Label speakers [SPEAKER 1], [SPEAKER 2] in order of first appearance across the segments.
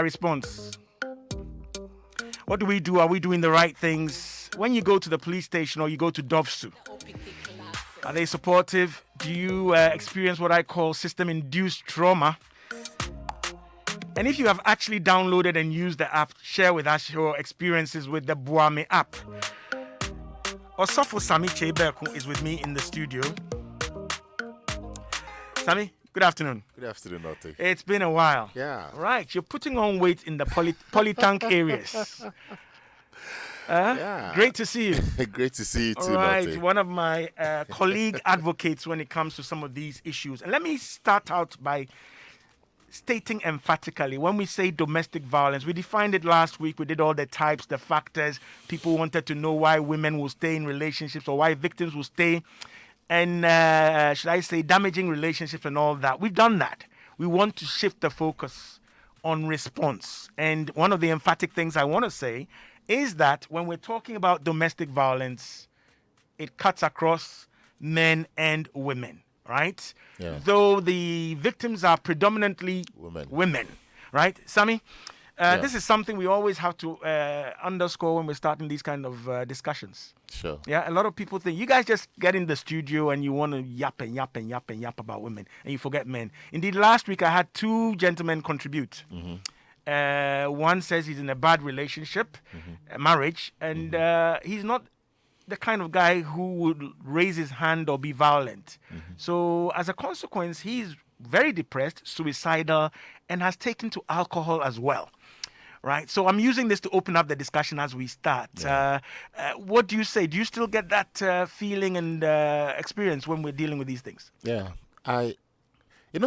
[SPEAKER 1] Response. What do we do? Are we doing the right things? When you go to the police station or you go to Dovsu, are they supportive? Do you experience what I call system-induced trauma? And if you have actually downloaded and used the app, share with us your experiences with the Buame app. Osofo Sami Chebeku is with me in the studio. Sami, good afternoon.
[SPEAKER 2] Good afternoon, Nortey.
[SPEAKER 1] It's been a while.
[SPEAKER 2] Yeah.
[SPEAKER 1] Right, you're putting on weight in the polytank areas.
[SPEAKER 2] Yeah.
[SPEAKER 1] Great to see you.
[SPEAKER 2] Great to see you too,
[SPEAKER 1] All right,
[SPEAKER 2] Nortey.
[SPEAKER 1] one of my colleague advocates when it comes to some of these issues. And let me start out by stating emphatically, when we say domestic violence, we defined it last week. We did all the types, the factors. People wanted to know why women will stay in relationships or why victims will stay and, should I say, damaging relationships and all that. We've done that. We want to shift the focus on response. And one of the emphatic things I want to say is that when we're talking about domestic violence, it cuts across men and women, right?
[SPEAKER 2] Yeah.
[SPEAKER 1] Though the victims are predominantly women, right? Sami, this is something we always have to underscore when we're starting these kind of discussions.
[SPEAKER 2] Sure.
[SPEAKER 1] Yeah, a lot of people think you guys just get in the studio and you want to yap and yap and yap and yap about women and you forget men. Indeed, last week I had two gentlemen contribute. One says he's in a bad relationship, a marriage, and he's not the kind of guy who would raise his hand or be violent. So as a consequence, he's very depressed, suicidal, and has taken to alcohol as well. Right, so I'm using this to open up the discussion as we start.
[SPEAKER 2] Yeah.
[SPEAKER 1] What do you say? Do you still get that feeling and experience when we're dealing with these things?
[SPEAKER 2] Yeah.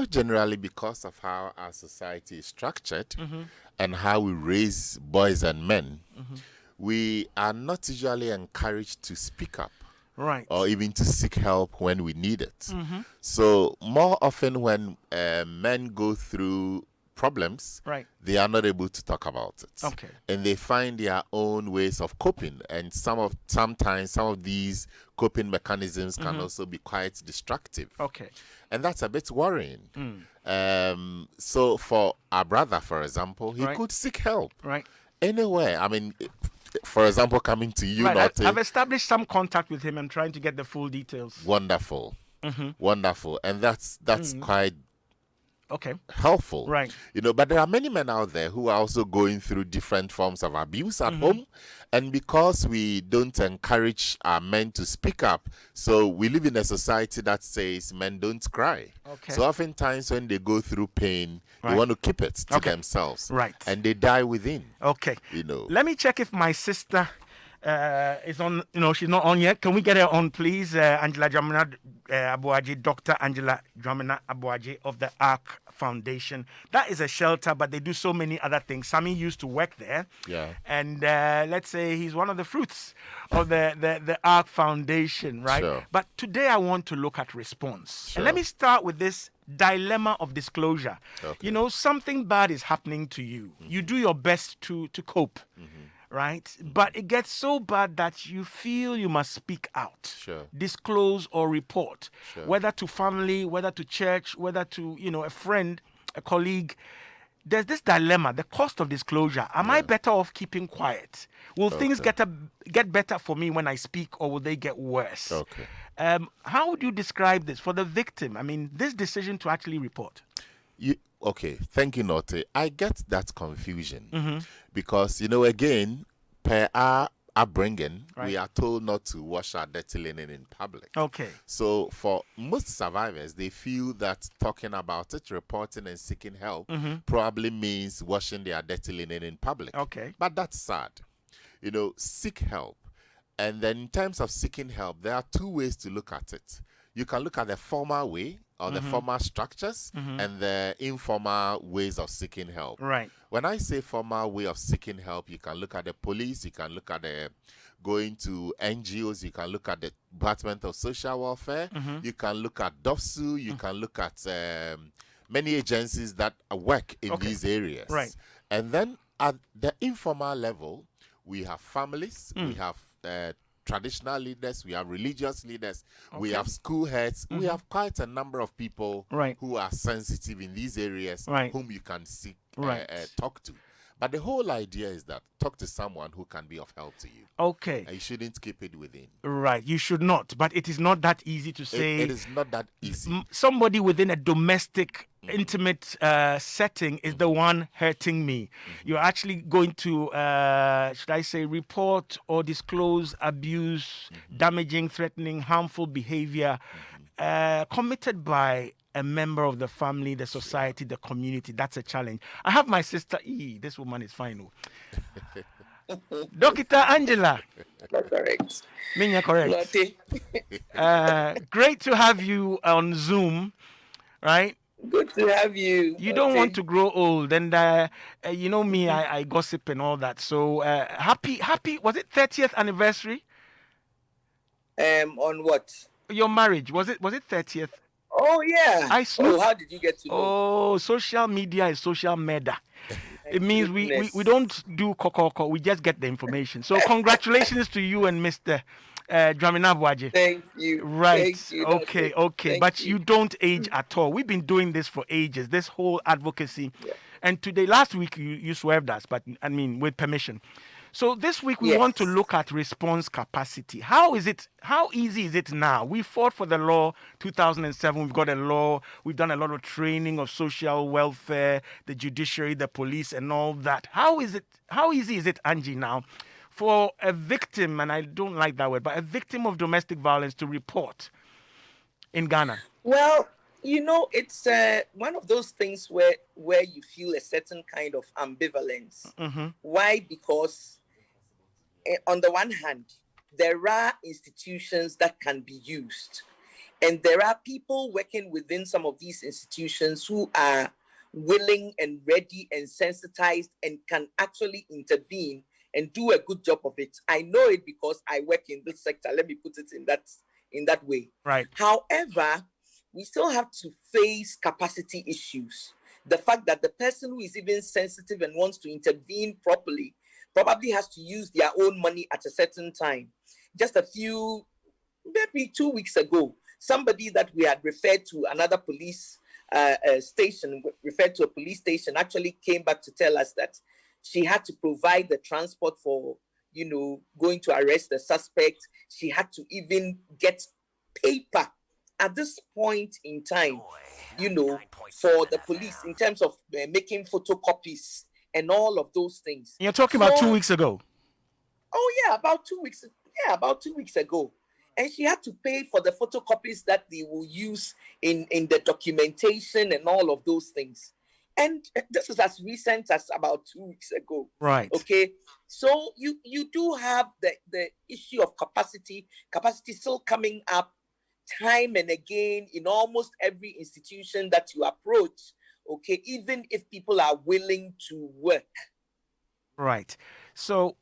[SPEAKER 2] Generally because of how our society is structured and how we raise boys and men, we are not usually encouraged to speak up.
[SPEAKER 1] Right.
[SPEAKER 2] Or even to seek help when we need it. So more often when men go through problems,
[SPEAKER 1] Right.
[SPEAKER 2] they are not able to talk about it.
[SPEAKER 1] Okay.
[SPEAKER 2] And they find their own ways of coping. And sometimes some of these coping mechanisms can also be quite destructive.
[SPEAKER 1] Okay.
[SPEAKER 2] And that's a bit worrying. So for our brother, for example, he could seek help.
[SPEAKER 1] Right.
[SPEAKER 2] Anywhere. I mean, for example, coming to you,
[SPEAKER 1] Right. I've established some contact with him. I'm trying to get the full details.
[SPEAKER 2] Wonderful. Wonderful. And that's quite helpful.
[SPEAKER 1] Right.
[SPEAKER 2] But there are many men out there who are also going through different forms of abuse at home. And because we don't encourage our men to speak up, so we live in a society that says men don't cry.
[SPEAKER 1] Okay.
[SPEAKER 2] So oftentimes when they go through pain, they want to keep it to themselves.
[SPEAKER 1] Right.
[SPEAKER 2] And they die within.
[SPEAKER 1] Okay. Let me check if my sister is on. She's not on yet. Can we get her on, please? Angela Dramina Abuaji, Dr. Angela Dramina Abuaji of the ARC Foundation. That is a shelter, but they do so many other things. Sami used to work there.
[SPEAKER 2] Yeah.
[SPEAKER 1] And let's say he's one of the fruits of the ARC Foundation, right?
[SPEAKER 2] Sure.
[SPEAKER 1] But today I want to look at response.
[SPEAKER 2] Sure.
[SPEAKER 1] And let me start with this dilemma of disclosure.
[SPEAKER 2] Okay.
[SPEAKER 1] Something bad is happening to you. You do your best to cope. Right? But it gets so bad that you feel you must speak out,
[SPEAKER 2] Sure.
[SPEAKER 1] disclose or report,
[SPEAKER 2] Sure.
[SPEAKER 1] whether to family, whether to church, whether to, a friend, a colleague. There's this dilemma, the cost of disclosure. Am I better off keeping quiet? Will things get better for me when I speak, or will they get worse?
[SPEAKER 2] Okay.
[SPEAKER 1] How would you describe this for the victim? I mean, this decision to actually report.
[SPEAKER 2] Okay, thank you, Nortey. I get that confusion because, again, per our upbringing, we are told not to wash our dirty linen in public.
[SPEAKER 1] Okay.
[SPEAKER 2] So for most survivors, they feel that talking about it, reporting and seeking help probably means washing their dirty linen in public.
[SPEAKER 1] Okay.
[SPEAKER 2] But that's sad. Seek help. And then in terms of seeking help, there are two ways to look at it. You can look at the formal way or the formal structures and the informal ways of seeking help.
[SPEAKER 1] Right.
[SPEAKER 2] When I say formal way of seeking help, you can look at the police, you can look at going to NGOs, you can look at the Department of Social Welfare, you can look at DOFSU, you can look at many agencies that work in these areas.
[SPEAKER 1] Right.
[SPEAKER 2] And then at the informal level, we have families, we have traditional leaders, we have religious leaders, we
[SPEAKER 1] Okay.
[SPEAKER 2] have school heads, we have quite a number of people
[SPEAKER 1] Right.
[SPEAKER 2] who are sensitive in these areas,
[SPEAKER 1] Right.
[SPEAKER 2] whom you can seek,
[SPEAKER 1] Right.
[SPEAKER 2] talk to. But the whole idea is that talk to someone who can be of help to you.
[SPEAKER 1] Okay.
[SPEAKER 2] And you shouldn't keep it within.
[SPEAKER 1] Right. You should not. But it is not that easy to say.
[SPEAKER 2] It is not that easy.
[SPEAKER 1] Somebody within a domestic, intimate setting is the one hurting me. You're actually going to, should I say, report or disclose abuse, damaging, threatening, harmful behavior committed by a member of the family, the society, the community. That's a challenge. I have my sister E. This woman is fine. Dr. Angela.
[SPEAKER 3] Not correct.
[SPEAKER 1] Minya, correct.
[SPEAKER 3] Nortey.
[SPEAKER 1] Great to have you on Zoom, right?
[SPEAKER 3] Good to have you.
[SPEAKER 1] You don't want to grow old, and you know me, I gossip and all that. So happy, was it 30th anniversary?
[SPEAKER 3] On what?
[SPEAKER 1] Your marriage, was it 30th?
[SPEAKER 3] Oh yeah. How did you get to know?
[SPEAKER 1] Oh, social media is social murder. It means we don't do kokoko, we just get the information. So congratulations to you and Mr. Dramina Buaji.
[SPEAKER 3] Thank you.
[SPEAKER 1] Right.
[SPEAKER 3] Thank you,
[SPEAKER 1] okay.
[SPEAKER 3] Thank
[SPEAKER 1] But
[SPEAKER 3] you.
[SPEAKER 1] you don't age at all. We've been doing this for ages, this whole advocacy.
[SPEAKER 3] Yeah.
[SPEAKER 1] And last week, you swerved us, but I mean, with permission. So this week we want to look at response capacity. How easy is it now? We fought for the law 2007. We've got a law. We've done a lot of training of social welfare, the judiciary, the police, and all that. How easy is it, Angie, now for a victim, and I don't like that word, but a victim of domestic violence to report in Ghana?
[SPEAKER 3] Well, it's one of those things where you feel a certain kind of ambivalence. Why? Because on the one hand, there are institutions that can be used, and there are people working within some of these institutions who are willing and ready and sensitized and can actually intervene and do a good job of it. I know it because I work in this sector. Let me put it in that way.
[SPEAKER 1] Right.
[SPEAKER 3] However, we still have to face capacity issues. The fact that the person who is even sensitive and wants to intervene properly probably has to use their own money at a certain time. Just maybe 2 weeks ago, somebody that we had referred to another police station, actually came back to tell us that she had to provide the transport for, going to arrest the suspect. She had to even get paper at this point in time, for the police in terms of making photocopies and all of those things.
[SPEAKER 1] You're talking about 2 weeks ago?
[SPEAKER 3] Oh, yeah, about 2 weeks. Yeah, about 2 weeks ago. And she had to pay for the photocopies that they will use in the documentation and all of those things. And this is as recent as about 2 weeks ago.
[SPEAKER 1] Right.
[SPEAKER 3] Okay. So you do have the issue of capacity still coming up time and again in almost every institution that you approach. Okay, even if people are willing to work.
[SPEAKER 1] Right. So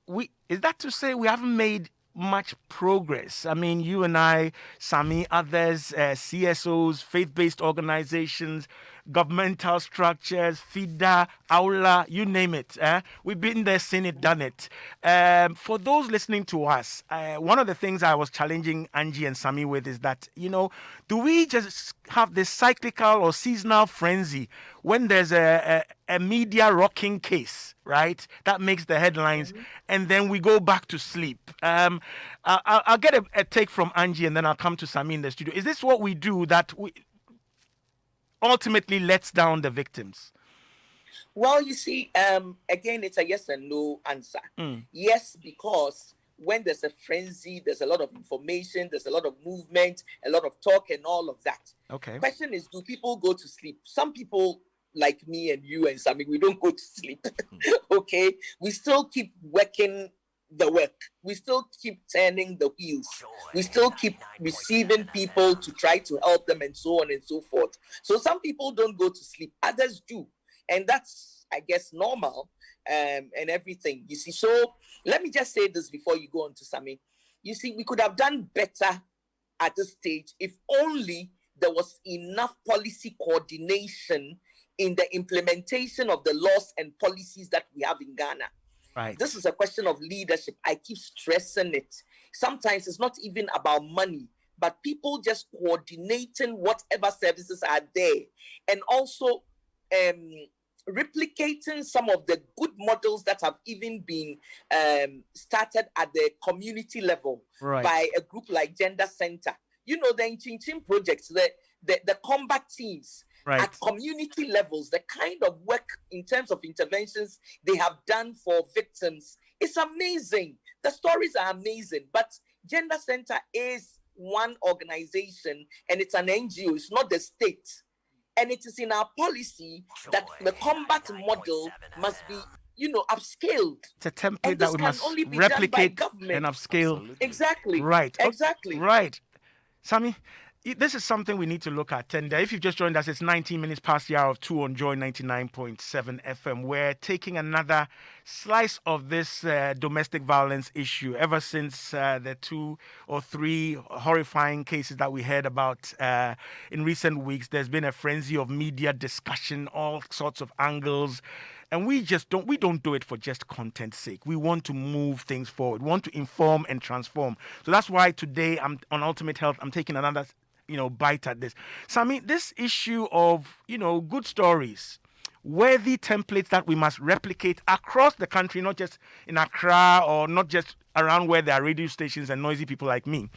[SPEAKER 1] is that to say we haven't made much progress? I mean, you and I, Sami, others, CSOs, faith-based organizations, governmental structures, FIDA, Aula, you name it. We've been there, seen it, done it. For those listening to us, one of the things I was challenging Angie and Sami with is that, do we just have this cyclical or seasonal frenzy when there's a media rocking case, right? That makes the headlines, and then we go back to sleep. I'll get a take from Angie, and then I'll come to Sami in the studio. Is this what we do that ultimately lets down the victims?
[SPEAKER 3] Well, you see, again, it's a yes and no answer. Yes, because when there's a frenzy, there's a lot of information, there's a lot of movement, a lot of talk and all of that.
[SPEAKER 1] Okay.
[SPEAKER 3] Question is, do people go to sleep? Some people, like me and you and Sami, we don't go to sleep. Okay? We still keep working the work. We still keep turning the wheels. We still keep receiving people to try to help them and so on and so forth. So some people don't go to sleep, others do. And that's, I guess, normal and everything. You see, so let me just say this before you go on to Sami. You see, we could have done better at this stage if only there was enough policy coordination in the implementation of the laws and policies that we have in Ghana.
[SPEAKER 1] Right.
[SPEAKER 3] This is a question of leadership. I keep stressing it. Sometimes it's not even about money, but people just coordinating whatever services are there, and also replicating some of the good models that have even been started at the community level by a group like Gender Center. You know, the Chinchin projects, the combat teams at community levels, the kind of work in terms of interventions they have done for victims. It's amazing. The stories are amazing, but Gender Center is one organization and it's an NGO. It's not the state. And it is in our policy that the combat model must be, upscaled.
[SPEAKER 1] It's a template that we must replicate and upscale.
[SPEAKER 3] Absolutely. Exactly.
[SPEAKER 1] Right.
[SPEAKER 3] Exactly.
[SPEAKER 1] Right. Sammy, this is something we need to look at. And if you've just joined us, it's 19 minutes past the hour of 2 on Joy 99.7 FM. We're taking another slice of this domestic violence issue ever since the 2 or 3 horrifying cases that we heard about in recent weeks. There's been a frenzy of media discussion, all sorts of angles. And we don't do it for just content's sake. We want to move things forward. We want to inform and transform. So that's why today I'm on Ultimate Health. I'm taking another bite at this. So I mean, this issue of, good stories, worthy templates that we must replicate across the country, not just in Accra or not just around where there are radio stations and noisy people like me,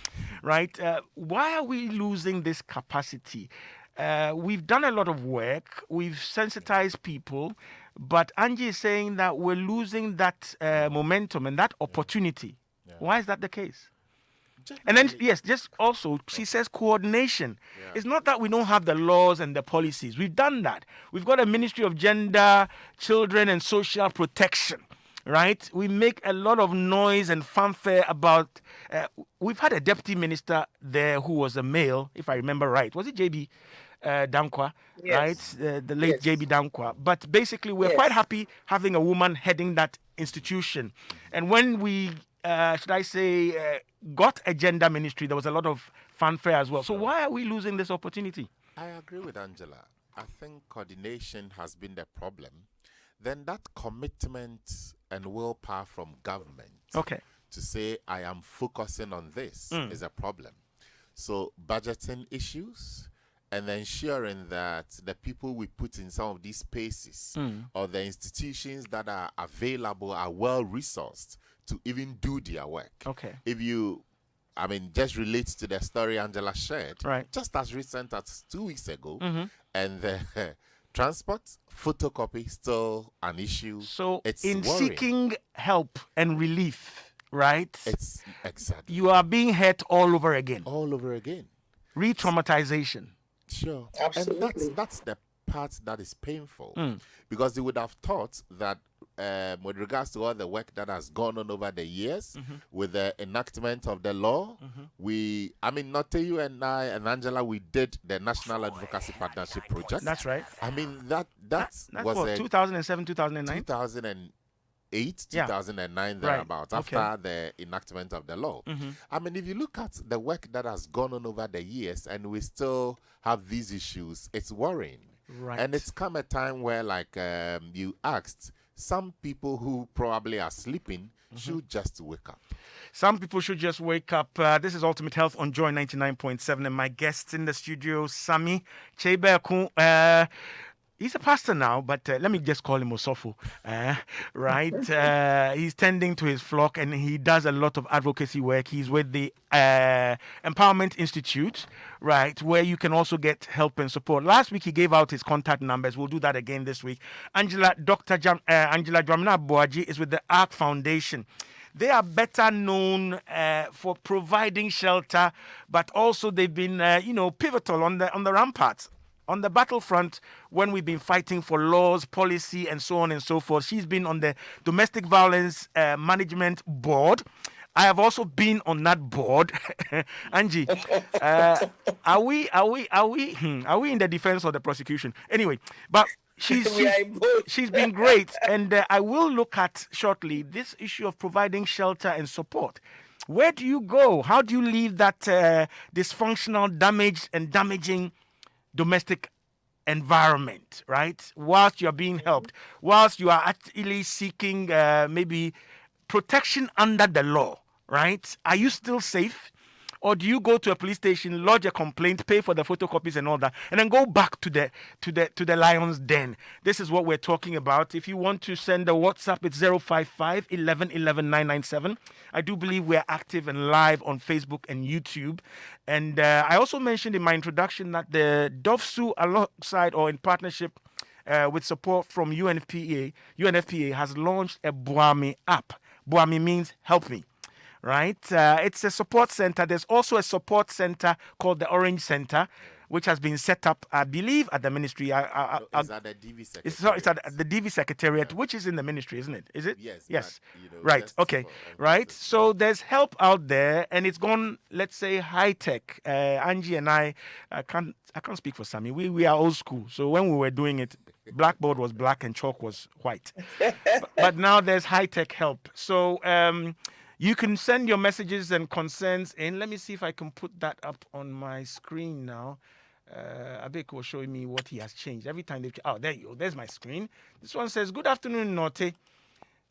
[SPEAKER 1] right? Why are we losing this capacity? We've done a lot of work. We've sensitized people, but Angie is saying that we're losing that momentum and that opportunity. Yeah. Why is that the case? And then, yes, just also, she says coordination. Yeah. It's not that we don't have the laws and the policies. We've done that. We've got a Ministry of Gender, Children and Social Protection, right? We make a lot of noise and fanfare about... we've had a deputy minister there who was a male, if I remember right. Was it J.B. Dankwa, yes. Right? The late J.B. Dankwa. But basically, we're quite happy having a woman heading that institution. And when we... got a gender ministry, there was a lot of fanfare as well. So why are we losing this opportunity?
[SPEAKER 2] I agree with Angela. I think coordination has been the problem. Then that commitment and willpower from government to say, I am focusing on this is a problem. So budgeting issues and ensuring that the people we put in some of these spaces or the institutions that are available are well-resourced to even do their work.
[SPEAKER 1] Okay.
[SPEAKER 2] If you, just relates to the story Angela shared,
[SPEAKER 1] right.
[SPEAKER 2] Just as recent as 2 weeks ago, and the transport, photocopy, still an issue.
[SPEAKER 1] So
[SPEAKER 2] it's
[SPEAKER 1] in
[SPEAKER 2] worrying.
[SPEAKER 1] Seeking help and relief, right?
[SPEAKER 2] It's exactly.
[SPEAKER 1] You are being hurt all over again.
[SPEAKER 2] All over again.
[SPEAKER 1] Re-traumatization.
[SPEAKER 2] Sure.
[SPEAKER 3] Absolutely.
[SPEAKER 2] And that's the part that is painful. Because they would have thought that with regards to all the work that has gone on over the years with the enactment of the law, Nortey, you and I and Angela, we did the National Advocacy Partnership Project.
[SPEAKER 1] That's right.
[SPEAKER 2] That was
[SPEAKER 1] what, 2007, 2009?
[SPEAKER 2] 2008, 2009, thereabouts, after the enactment of the law. If you look at the work that has gone on over the years and we still have these issues, it's worrying.
[SPEAKER 1] Right.
[SPEAKER 2] And it's come a time where, like you asked, some people who probably are sleeping should just wake up.
[SPEAKER 1] Some people should just wake up. This is Ultimate Health on Joy 99.7. And my guests in the studio, Sammy Chebeku. He's a pastor now, but let me just call him Osofo, right? He's tending to his flock and he does a lot of advocacy work. He's with the Empowerment Institute, right, where you can also get help and support. Last week, he gave out his contact numbers. We'll do that again this week. Angela Dramina Boaji is with the ARC Foundation. They are better known for providing shelter, but also they've been, pivotal on the ramparts. On the battlefront, when we've been fighting for laws, policy, and so on and so forth. She's been on the Domestic Violence Management Board. I have also been on that board. Angie, are we in the defense or the prosecution? Anyway, but she's been great, and I will look at shortly this issue of providing shelter and support. Where do you go? How do you leave that dysfunctional, damaged, and damaging domestic environment, right? Whilst you're being helped, whilst you are actually seeking maybe protection under the law, right? Are you still safe? Or do you go to a police station, lodge a complaint, pay for the photocopies and all that, and then go back to the lion's den? This is what we're talking about. If you want to send a WhatsApp, it's 055 11 11 997. I do believe we're active and live on Facebook and YouTube. And I also mentioned in my introduction that the DOVSU, alongside or in partnership with support from UNFPA has launched a Buami app. Buami means help me. Right? It's a support center. There's also a support center called the Orange Center, which has been set up, I believe, at the ministry.
[SPEAKER 2] It's at the DV Secretariat.
[SPEAKER 1] It's at the DV Secretariat, which is in the ministry, isn't it? Is it?
[SPEAKER 2] Yes.
[SPEAKER 1] Yes.
[SPEAKER 2] But,
[SPEAKER 1] right. Okay. Right. So there's help out there, and it's gone, let's say, high tech. Angie and I can't speak for Sammy. We are old school. So when we were doing it, blackboard was black and chalk was white. but now there's high tech help. So you can send your messages and concerns in. Let me see if I can put that up on my screen now. Abek was showing me what he has changed. Every time they... Oh, there you go. There's my screen. This one says, "Good afternoon, Nortey.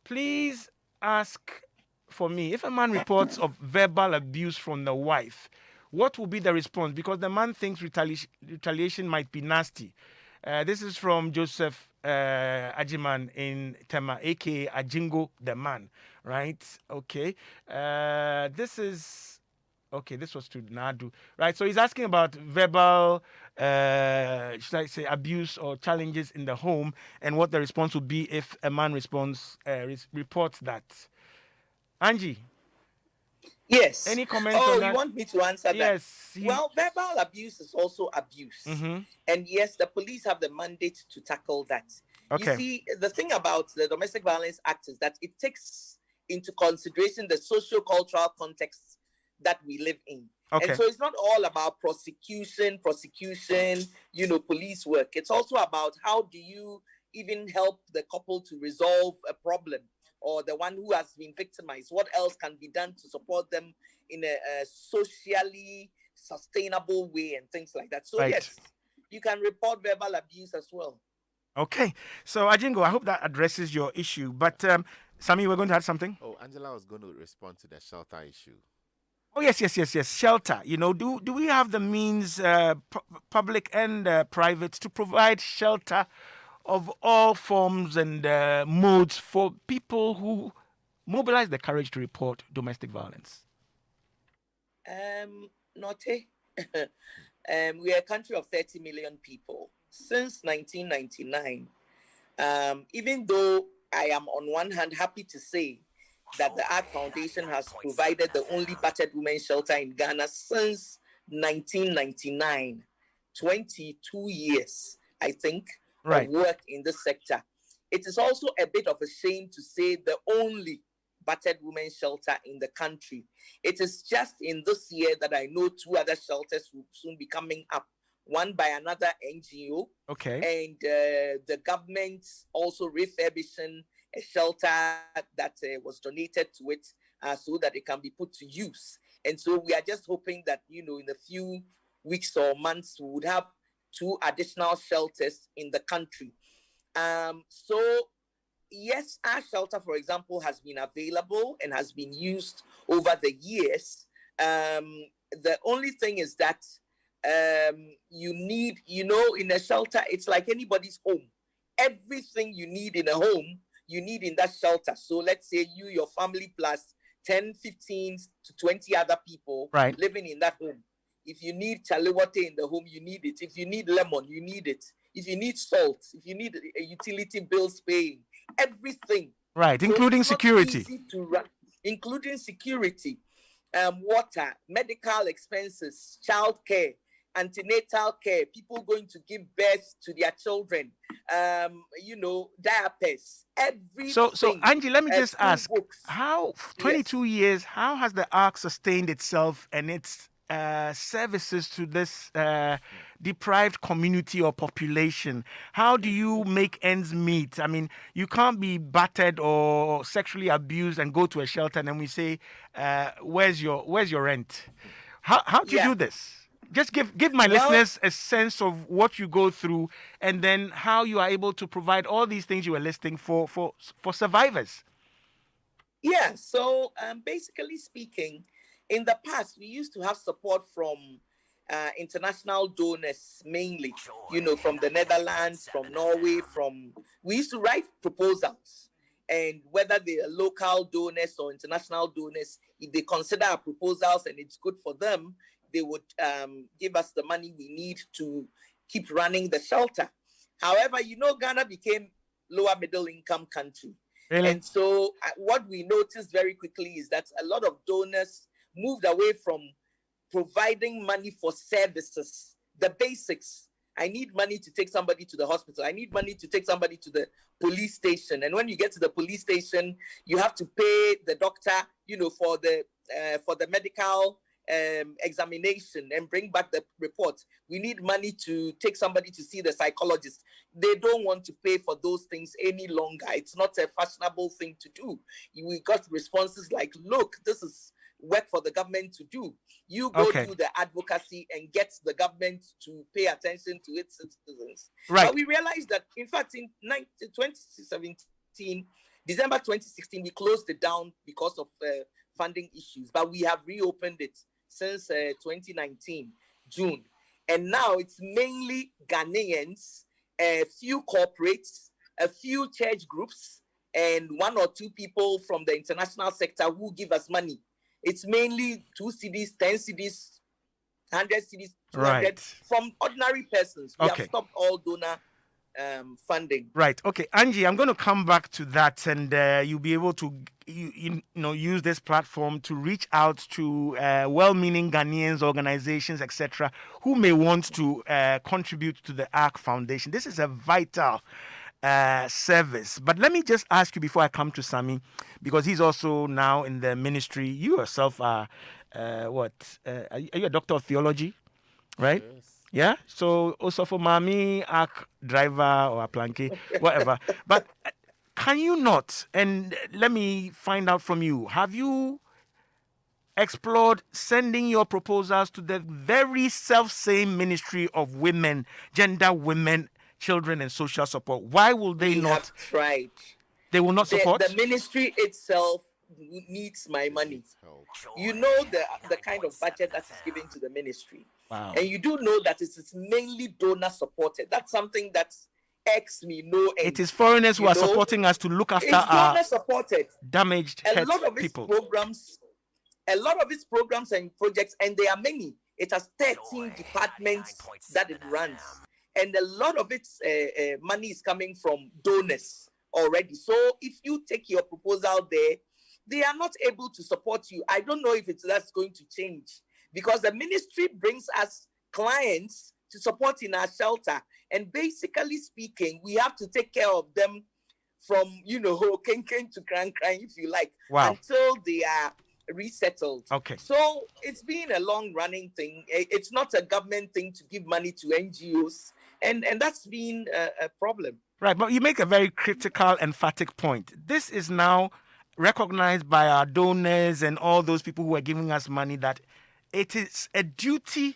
[SPEAKER 1] Please ask for me. If a man reports of verbal abuse from the wife, what will be the response? Because the man thinks retaliation might be nasty." This is from Joseph Ajiman in Tema, a.k.a. Ajingo the man, right? Okay. This was to Nadu, right? So he's asking about verbal, should I say, abuse or challenges in the home, and what the response would be if a man reports that. Angie?
[SPEAKER 3] Yes.
[SPEAKER 1] Any comment on that?
[SPEAKER 3] You want me to answer
[SPEAKER 1] yes,
[SPEAKER 3] that? Well, verbal abuse is also abuse.
[SPEAKER 1] Mm-hmm.
[SPEAKER 3] And yes, the police have the mandate to tackle that.
[SPEAKER 1] Okay.
[SPEAKER 3] You see, the thing about the Domestic Violence Act is that it takes into consideration the socio-cultural context that we live in.
[SPEAKER 1] Okay.
[SPEAKER 3] And so it's not all about prosecution, police work. It's also about how do you even help the couple to resolve a problem, or the one who has been victimized. What else can be done to support them in a socially sustainable way and things like that. So, yes, you can report verbal abuse as well.
[SPEAKER 1] Okay. So, Ajingo, I hope that addresses your issue. But, Sami, we're going to add something?
[SPEAKER 2] Oh, Angela was going to respond to the shelter issue.
[SPEAKER 1] Oh, yes. Shelter. Do we have the means, public and private, to provide shelter of all forms and modes for people who mobilize the courage to report domestic violence?
[SPEAKER 3] Nortey, we are a country of 30 million people. Since 1999, even though I am on one hand happy to say that the Art Foundation has provided the only battered women's shelter in Ghana since 1999, 22 years, I think, of work in this sector. It is also a bit of a shame to say the only battered women's shelter in the country. It is just in this year that I know two other shelters will soon be coming up, one by another NGO.
[SPEAKER 1] Okay. And
[SPEAKER 3] the government also refurbishing a shelter that was donated to it so that it can be put to use. And so we are just hoping that, in a few weeks or months, we would have 2 additional shelters in the country. So, yes, our shelter, for example, has been available and has been used over the years. The only thing is that you need, in a shelter, it's like anybody's home. Everything you need in a home, you need in that shelter. So let's say you, your family, plus 10, 15 to 20 other people living in that home. If you need chaliwate in the home, you need it. If you need lemon, you need it. If you need salt, if you need a utility bills paying, everything.
[SPEAKER 1] Right, so including security.
[SPEAKER 3] Including security, water, medical expenses, child care, antenatal care, people going to give birth to their children, diapers, everything.
[SPEAKER 1] So Angie, let me just ask,
[SPEAKER 3] books.
[SPEAKER 1] How 22 years, how has the ARC sustained itself and its services to this deprived community or population? How do you make ends meet? I mean, you can't be battered or sexually abused and go to a shelter and then we say, where's your rent? How do you do this? Just give my listeners a sense of what you go through, and then how you are able to provide all these things you were listing for survivors.
[SPEAKER 3] Yeah, so basically speaking, in the past, we used to have support from international donors mainly, from the Netherlands, from Norway, we used to write proposals. And whether they are local donors or international donors, if they consider our proposals and it's good for them, they would give us the money we need to keep running the shelter. However, Ghana became lower middle income country.
[SPEAKER 1] Really?
[SPEAKER 3] And so what we noticed very quickly is that a lot of donors moved away from providing money for services, the basics. I need money to take somebody to the hospital. I need money to take somebody to the police station. And when you get to the police station, you have to pay the doctor, for the medical examination and bring back the report. We need money to take somebody to see the psychologist. They don't want to pay for those things any longer. It's not a fashionable thing to do. We got responses like, look, this is work for the government to do. You go do the advocacy and get the government to pay attention to its citizens.
[SPEAKER 1] Right.
[SPEAKER 3] But we realized that, in fact, in 2017, December 2016, we closed it down because of funding issues. But we have reopened it since 2019, June. And now it's mainly Ghanaians, a few corporates, a few church groups, and 1 or 2 people from the international sector who give us money. It's mainly 2 cedis, 10 cedis, 100 cedis, 200 from ordinary persons. We have stopped all donor funding.
[SPEAKER 1] Right. Okay, Angie, I'm going to come back to that, and you'll be able to use this platform to reach out to well-meaning Ghanaians, organizations, etc., who may want to contribute to the ARC Foundation. This is a vital service. But let me just ask you before I come to Sami, because he's also now in the ministry. You yourself are are you a doctor of theology, right?
[SPEAKER 2] Yes.
[SPEAKER 1] Yeah. So also for Mami, ARC driver or a planke, whatever. But can you not? And let me find out from you. Have you explored sending your proposals to the very self-same Ministry of Women, Gender, Women, Children and Social Support? Why will they
[SPEAKER 3] We
[SPEAKER 1] not?
[SPEAKER 3] have tried.
[SPEAKER 1] They will not support?
[SPEAKER 3] The ministry itself needs my money. You know the kind of budget that is given to the ministry.
[SPEAKER 1] Wow.
[SPEAKER 3] And you do know that it is mainly donor supported. That's something that irks me no end.
[SPEAKER 1] It is foreigners who are supporting us to look after our
[SPEAKER 3] donor supported.
[SPEAKER 1] Damaged people.
[SPEAKER 3] A lot of its programs and projects, and there are many. It has 13 departments that it runs. And a lot of its money is coming from donors already. So if you take your proposal there, they are not able to support you. I don't know if that's going to change, because the ministry brings us clients to support in our shelter. And basically speaking, we have to take care of them from, Kenken to Kran, if you like, until they are resettled.
[SPEAKER 1] Okay.
[SPEAKER 3] So it's been a long-running thing. It's not a government thing to give money to NGOs, and that's been a problem.
[SPEAKER 1] Right, but you make a very critical, emphatic point. This is now recognized by our donors and all those people who are giving us money that it is a duty,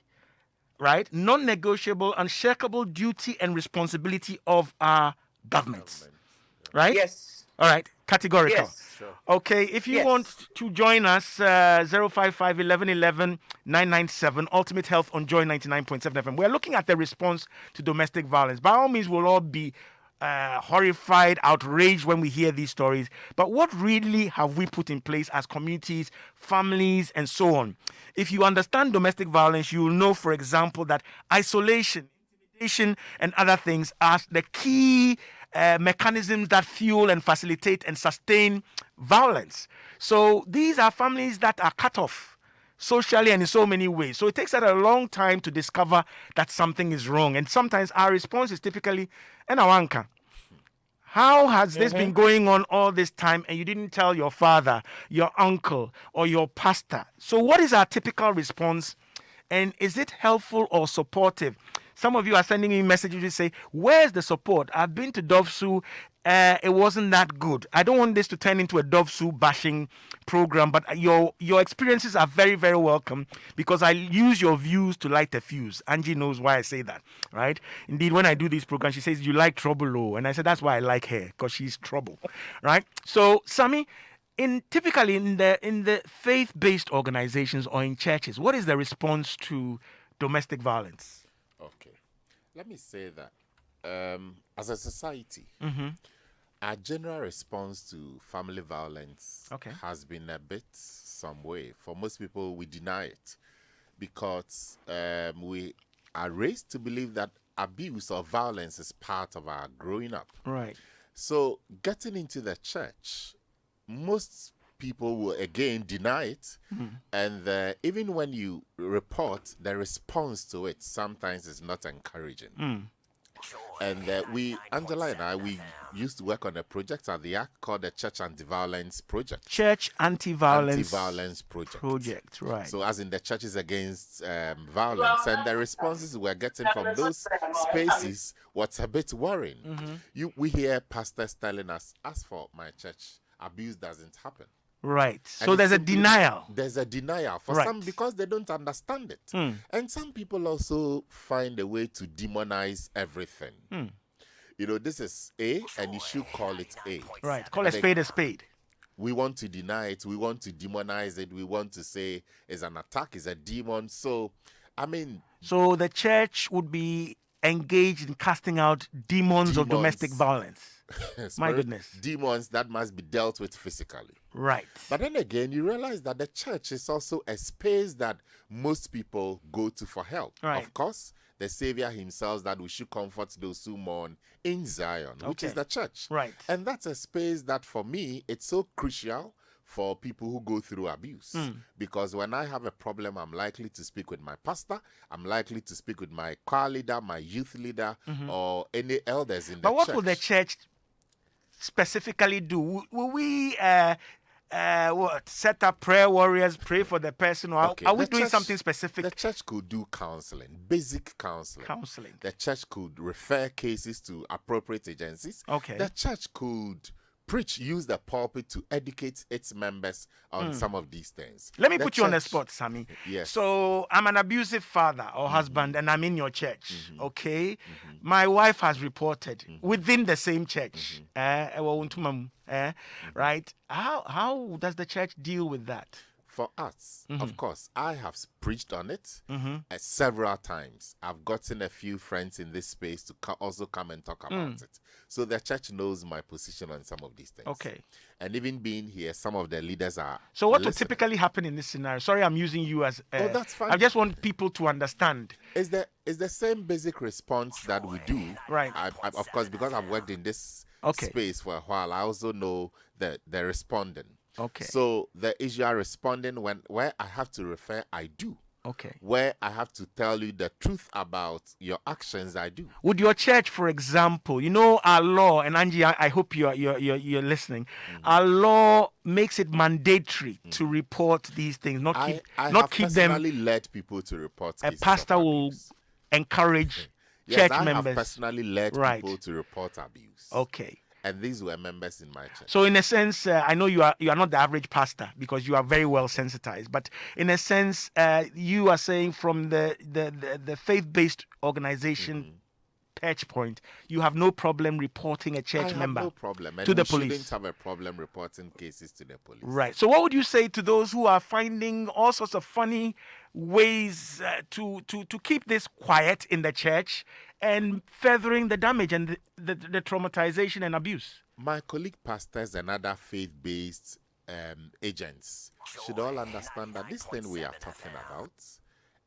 [SPEAKER 1] right, non-negotiable, unshakable duty and responsibility of our governments, right?
[SPEAKER 3] Yes.
[SPEAKER 1] All right, categorical.
[SPEAKER 3] Yes.
[SPEAKER 1] Sure. Okay, if you want to join us, 055 11 997, Ultimate Health on Joy 99.7 FM. We're looking at the response to domestic violence. By all means, we'll all be horrified, outraged when we hear these stories. But what really have we put in place as communities, families, and so on? If you understand domestic violence, you will know, for example, that isolation, intimidation, and other things are the key mechanisms that fuel and facilitate and sustain violence. So these are families that are cut off socially and in so many ways. So it takes us a long time to discover that something is wrong. And sometimes our response is typically, Enawanka, how has this been going on all this time and you didn't tell your father, your uncle, or your pastor? So what is our typical response? And is it helpful or supportive? Some of you are sending me messages to say, where's the support? I've been to Dovsu. It wasn't that good. I don't want this to turn into a Dovsu bashing program, but your experiences are very, very welcome because I use your views to light a fuse. Angie knows why I say that, right? Indeed, when I do these programs, she says, you like trouble, oh. And I said, that's why I like her, because she's trouble, right? So, Sammy, typically in the faith-based organizations or in churches, what is the response to domestic violence?
[SPEAKER 2] Okay. Let me say that as a society, our general response to family violence has been a bit some way. For most people, we deny it because we are raised to believe that abuse or violence is part of our growing up.
[SPEAKER 1] Right.
[SPEAKER 2] So getting into the church, most people will again deny it, and even when you report, the response to it sometimes is not encouraging. And Angela and I, we used to work on a project at the ACT called the Church Anti-Violence Project.
[SPEAKER 1] Church Anti-Violence
[SPEAKER 2] Project,
[SPEAKER 1] right.
[SPEAKER 2] So as in the churches against violence, and the responses we're getting from those spaces was a bit worrying. We hear pastors telling us, as for my church, abuse doesn't happen.
[SPEAKER 1] Right. So there's a denial.
[SPEAKER 2] There's a denial for some because they don't understand it. And some people also find a way to demonize everything. You know, this is A, and you should call it A.
[SPEAKER 1] Right. Call a spade a spade.
[SPEAKER 2] We want to deny it. We want to demonize it. We want to say it's an attack, it's a demon. So, I mean...
[SPEAKER 1] So the church would be engaged in casting out demons of domestic violence. My goodness.
[SPEAKER 2] Demons that must be dealt with physically.
[SPEAKER 1] Right.
[SPEAKER 2] But then again, you realize that the church is also a space that most people go to for help.
[SPEAKER 1] Right.
[SPEAKER 2] Of course, the Savior himself that we should comfort those who mourn in Zion, which is the church.
[SPEAKER 1] Right.
[SPEAKER 2] And that's a space that for me, it's so crucial for people who go through abuse. Because when I have a problem, I'm likely to speak with my pastor, I'm likely to speak with my choir leader, my youth leader, or any elders in the church.
[SPEAKER 1] But what will the church specifically do? Will we set up prayer warriors, pray for the person, or are we doing something specific?
[SPEAKER 2] The church could do counseling, basic counseling. The church could refer cases to appropriate agencies. The church could preach, use the pulpit to educate its members on some of these things.
[SPEAKER 1] Let me put you on the spot, Sammy.
[SPEAKER 2] Yes.
[SPEAKER 1] So I'm an abusive father or husband, and I'm in your church. Okay. My wife has reported within the same church. Right? How does the church deal with that?
[SPEAKER 2] For us, of course, I have preached on it several times. I've gotten a few friends in this space to also come and talk about it. So the church knows my position on some of these things.
[SPEAKER 1] Okay.
[SPEAKER 2] And even being here, some of the leaders are
[SPEAKER 1] So what would typically happen in this scenario? Sorry, I'm using you as...
[SPEAKER 2] oh, that's fine.
[SPEAKER 1] I just want people to understand.
[SPEAKER 2] It's the same basic response that we do.
[SPEAKER 1] Right.
[SPEAKER 2] I, of course, because I've worked in this space for a while, I also know the responding.
[SPEAKER 1] Okay.
[SPEAKER 2] So the issue are responding where I have to refer, I do.
[SPEAKER 1] Okay.
[SPEAKER 2] Where I have to tell you the truth about your actions, I do.
[SPEAKER 1] Would your church, for example, you know, our law, and Angie, I hope you're listening. Our law makes it mandatory to report these things, not keep them.
[SPEAKER 2] I personally led people to report.
[SPEAKER 1] A pastor will encourage
[SPEAKER 2] yes,
[SPEAKER 1] church members.
[SPEAKER 2] I have personally led people to report abuse.
[SPEAKER 1] Okay.
[SPEAKER 2] And these were members in my church.
[SPEAKER 1] So in a sense, I know you are not the average pastor because you are very well sensitized. But in a sense, you are saying from the faith-based organization perch point, you have no problem reporting a church member
[SPEAKER 2] no problem. And
[SPEAKER 1] to the police.
[SPEAKER 2] Shouldn't have a problem reporting cases to the police.
[SPEAKER 1] Right. So what would you say to those who are finding all sorts of funny ways to keep this quiet in the church and furthering the damage and the traumatization and abuse?
[SPEAKER 2] My colleague pastors and other faith-based agents should all understand that this thing we are talking about,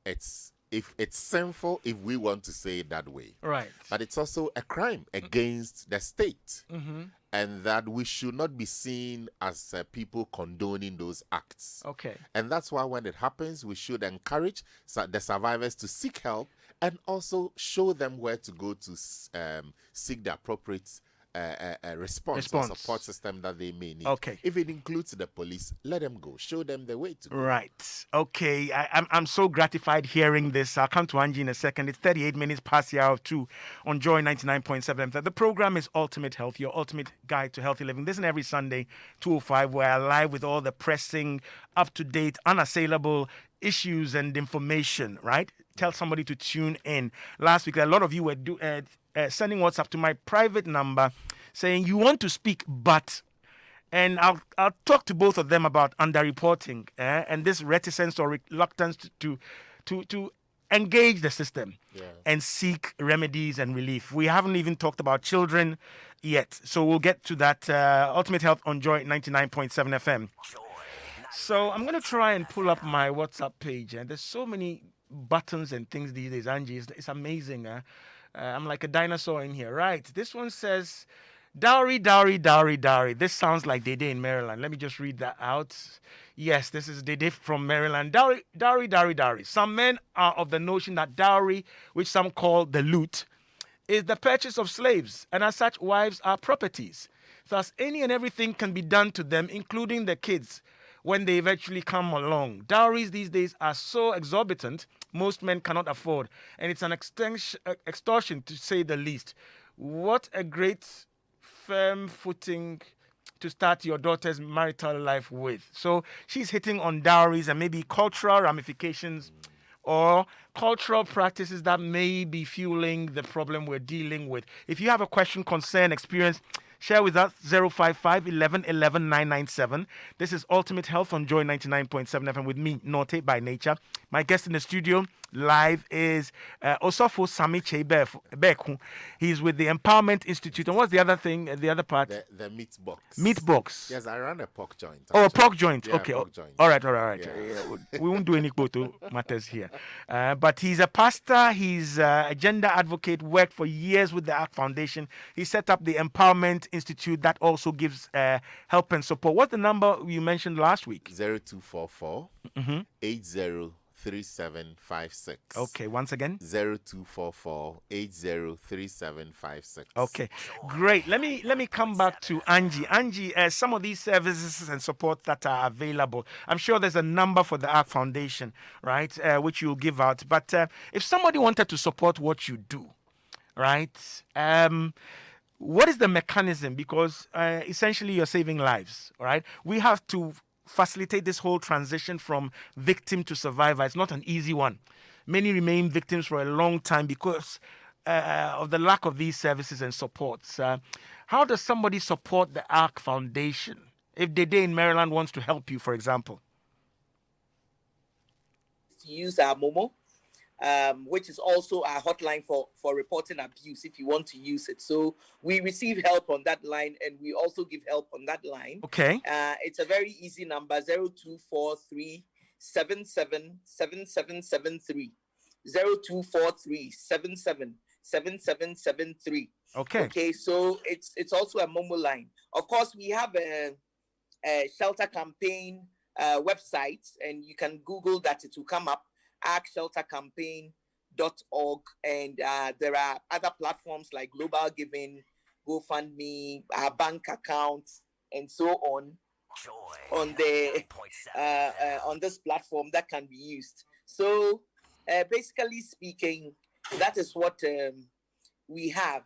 [SPEAKER 2] it's sinful if we want to say it that way.
[SPEAKER 1] Right.
[SPEAKER 2] But it's also a crime against the state. And that we should not be seen as people condoning those acts.
[SPEAKER 1] Okay.
[SPEAKER 2] And that's why when it happens, we should encourage the survivors to seek help and also show them where to go to seek the appropriate response or support system that they may need.
[SPEAKER 1] Okay.
[SPEAKER 2] If it includes the police, let them go. Show them the way to go.
[SPEAKER 1] Right. Okay. I'm so gratified hearing this. I'll come to Angie in a second. It's 38 minutes past the hour of 2 on Joy 99.7. The program is Ultimate Health, your ultimate guide to healthy living. This is every Sunday, 2:05, where I live with all the pressing, up-to-date, unassailable issues and information, right? Tell somebody to tune in. Last week, a lot of you were sending WhatsApp to my private number saying you want to speak, but... And I'll talk to both of them about underreporting and this reticence or reluctance to engage the system and seek remedies and relief. We haven't even talked about children yet, so we'll get to that. Ultimate Health on Joy 99.7 FM. So I'm going to try and pull up my WhatsApp page, and there's so many buttons and things these days, Angie. It's amazing. I'm like a dinosaur in here. Right. This one says, dowry. This sounds like Dede in Maryland. Let me just read that out. Yes, this is Dede from Maryland. Dowry. Some men are of the notion that dowry, which some call the loot, is the purchase of slaves, and as such, wives are properties. Thus, any and everything can be done to them, including the kids, when they eventually come along. Dowries these days are so exorbitant, most men cannot afford, and it's an extortion to say the least. What a great firm footing to start your daughter's marital life with. So she's hitting on dowries and maybe cultural ramifications or cultural practices that may be fueling the problem we're dealing with. If you have a question, concern, experience, share with us 055 11 11 997. This is Ultimate Health on Joy 99.7 FM with me, Nortey by nature. My guest in the studio live is Osofo Sami Chebeku. He's with the Empowerment Institute. And what's the other thing, the other part?
[SPEAKER 2] The meat box.
[SPEAKER 1] Meat box.
[SPEAKER 2] Yes, I run a pork joint.
[SPEAKER 1] Actually. Oh, a pork joint.
[SPEAKER 2] Yeah,
[SPEAKER 1] okay.
[SPEAKER 2] Pork joint.
[SPEAKER 1] All right. We won't do any photo matters here. But he's a pastor. He's a gender advocate, worked for years with the ARC Foundation. He set up the Empowerment Institute that also gives help and support. What's the number you mentioned last week?
[SPEAKER 2] 0244 803756.
[SPEAKER 1] Okay, once again.
[SPEAKER 2] 0244 803756.
[SPEAKER 1] Okay, great. Let me come back to Angie. Angie, some of these services and support that are available, I'm sure there's a number for the ARC Foundation, right, which you'll give out. But if somebody wanted to support what you do, right, what is the mechanism? Because essentially you're saving lives, right? We have to facilitate this whole transition from victim to survivor. It's not an easy one. Many remain victims for a long time because of the lack of these services and supports. How does somebody support the ARC Foundation if Dede in Maryland wants to help you, for example?
[SPEAKER 3] Use our Momo, which is also our hotline for reporting abuse if you want to use it. So we receive help on that line and we also give help on that line.
[SPEAKER 1] Okay.
[SPEAKER 3] It's a very easy number, 0243 777773. 0243 777773. Okay, so it's also a Momo line. Of course, we have a shelter campaign website, and you can Google that, it will come up, arcsheltercampaign.org, and there are other platforms like Global Giving, GoFundMe, our bank accounts, and so on on the on this platform that can be used. So basically speaking, that is what we have.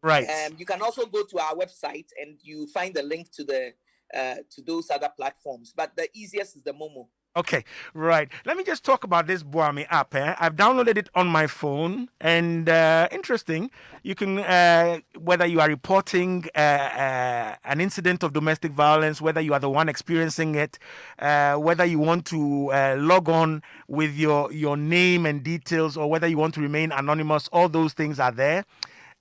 [SPEAKER 1] Right.
[SPEAKER 3] You can also go to our website and you find the link to the to those other platforms. But the easiest is the Momo.
[SPEAKER 1] Okay, right. Let me just talk about this Buami app. I've downloaded it on my phone, and interesting. You can, whether you are reporting an incident of domestic violence, whether you are the one experiencing it, whether you want to log on with your name and details, or whether you want to remain anonymous, all those things are there.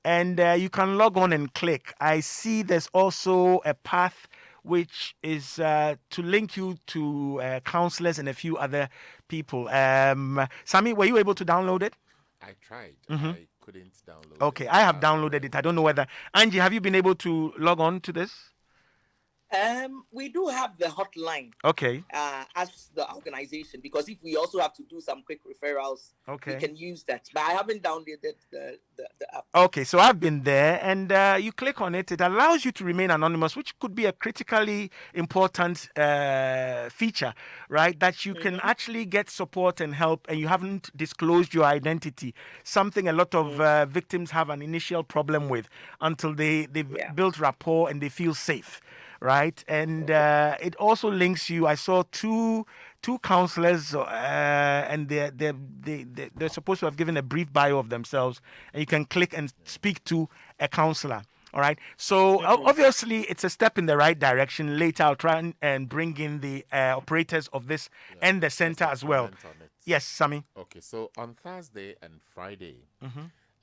[SPEAKER 1] And you can log on and click. I see there's also a path which is to link you to counselors and a few other people. Sami, were you able to download it?
[SPEAKER 2] I tried. I couldn't download
[SPEAKER 1] it. Okay, I have downloaded it. I don't know whether... Angie, have you been able to log on to this?
[SPEAKER 3] We do have the hotline
[SPEAKER 1] Okay.
[SPEAKER 3] as the organization, because if we also have to do some quick referrals, we can use that. But I haven't downloaded the app.
[SPEAKER 1] Okay, so I've been there, and you click on it. It allows you to remain anonymous, which could be a critically important feature, right? That you can actually get support and help, and you haven't disclosed your identity. Something a lot of victims have an initial problem with until they've built rapport and they feel safe, right? And it also links you. I saw two counselors, and they're supposed to have given a brief bio of themselves, and you can click and speak to a counselor. All right. So obviously, it's a step in the right direction. Later, I'll try and bring in the operators of this and the center as well. Yes, Sammy.
[SPEAKER 2] Okay. So on Thursday and Friday,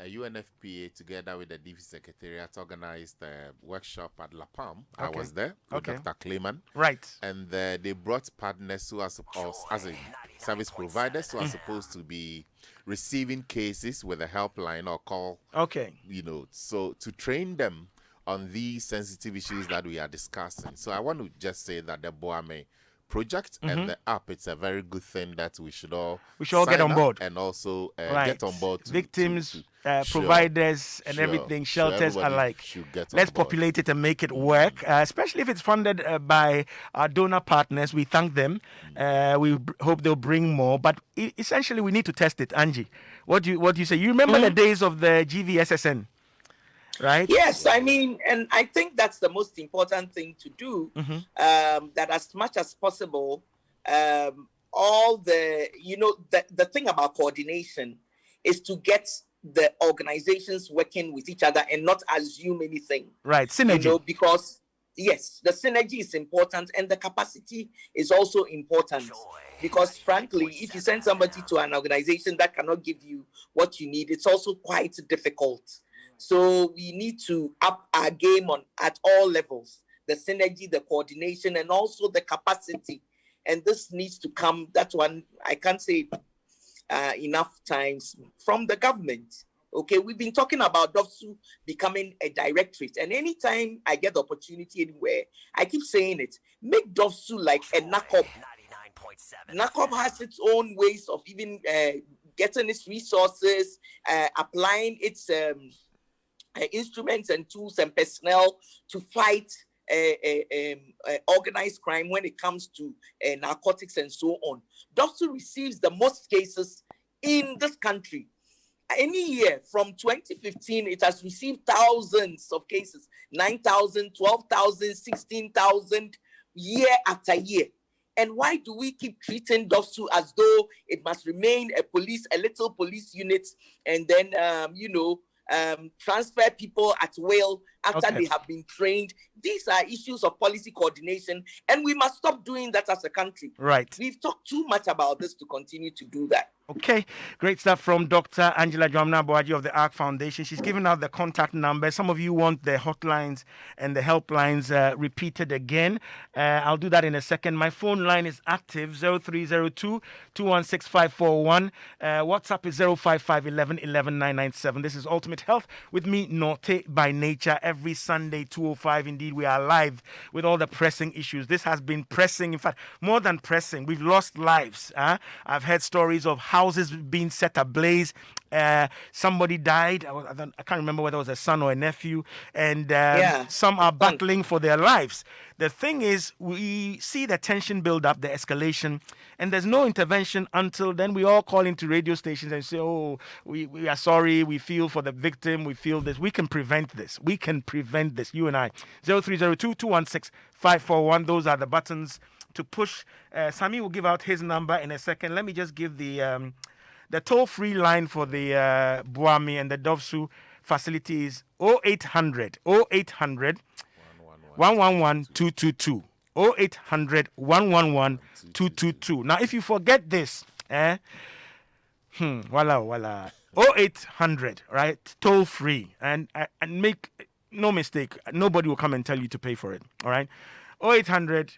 [SPEAKER 2] UNFPA together with the DV Secretariat organized a workshop at La Palm. I was there with Dr. Clayman.
[SPEAKER 1] Right.
[SPEAKER 2] And they brought partners who are as a service providers who are supposed to be receiving cases with a helpline or call.
[SPEAKER 1] Okay.
[SPEAKER 2] So to train them on these sensitive issues that we are discussing. So I want to just say that the Boame project and the app, it's a very good thing that we should all
[SPEAKER 1] get on board
[SPEAKER 2] and also get on board
[SPEAKER 1] victims, providers, and everything, shelters alike. Let's populate it and make it work, especially if it's funded by our donor partners. We thank them. We hope they'll bring more, but essentially we need to test it. Angie, what do you say? You remember the days of the GVSSN? Right?
[SPEAKER 3] Yes, I mean, and I think that's the most important thing to do, that as much as possible, all the thing about coordination is to get the organizations working with each other and not assume anything.
[SPEAKER 1] Right, synergy.
[SPEAKER 3] Because, yes, the synergy is important and the capacity is also important. Because frankly, if you send somebody to an organization that cannot give you what you need, it's also quite difficult. So we need to up our game at all levels, the synergy, the coordination, and also the capacity. And this needs to come, that one, I can't say enough times, from the government. Okay, we've been talking about DOFSU becoming a directorate. And anytime I get the opportunity anywhere, I keep saying it, make DOFSU like a NACOP. NACOP has its own ways of even getting its resources, applying its instruments and tools and personnel to fight organized crime when it comes to narcotics and so on. DOFSU receives the most cases in this country. Any year from 2015, it has received thousands of cases, 9,000, 12,000, 16,000 year after year. And why do we keep treating DOFSU as though it must remain a little police unit, and then, transfer people at will after they have been trained? These are issues of policy coordination, and we must stop doing that as a country.
[SPEAKER 1] Right.
[SPEAKER 3] We've talked too much about this to continue to do that.
[SPEAKER 1] Okay, great stuff from Dr. Angela Dwamna Boaji of the ARC Foundation. She's given out the contact number. Some of you want the hotlines and the helplines repeated again. I'll do that in a second. My phone line is active, 0302-216-541. WhatsApp is 055-11-11-997. This is Ultimate Health with me, Nortey by nature, every Sunday, 2:05. Indeed, we are live with all the pressing issues. This has been pressing, in fact, more than pressing. We've lost lives. I've heard stories of houses being set ablaze. Somebody died. I can't remember whether it was a son or a nephew. And some are battling for their lives. The thing is, we see the tension build up, the escalation, and there's no intervention until then. We all call into radio stations and say, oh, we are sorry. We feel for the victim. We feel this. We can prevent this. We can prevent this. You and I. 0302-216-541. Those are the buttons to push. Sami will give out his number in a second. Let me just give the toll-free line for the Buami and the DOFSU facilities 0800 111 222. 0800 111 222. Now, if you forget this, voila. 0800, right? Toll free. And make no mistake, nobody will come and tell you to pay for it. All right? 0800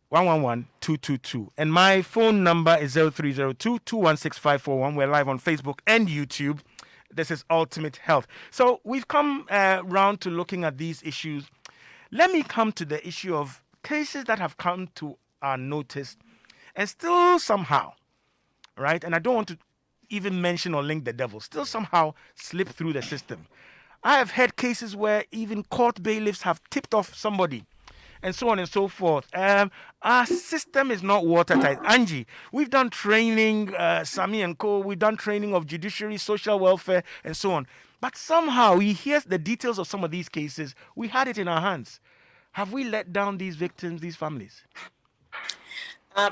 [SPEAKER 1] 111 222. And my phone number is 0302 216 541. We're live on Facebook and YouTube. This is Ultimate Health. So we've come round to looking at these issues. let me come to the issue of cases that have come to our notice and still somehow, right? And I don't want to even mention or link the devil, still somehow slip through the system. I have heard cases where even court bailiffs have tipped off somebody and so on and so forth. Our system is not watertight. Angie, we've done training, Sami and Co., we've done training of judiciary, social welfare, and so on. But somehow we hear the details of some of these cases. We had it in our hands. Have we let down these victims, these families?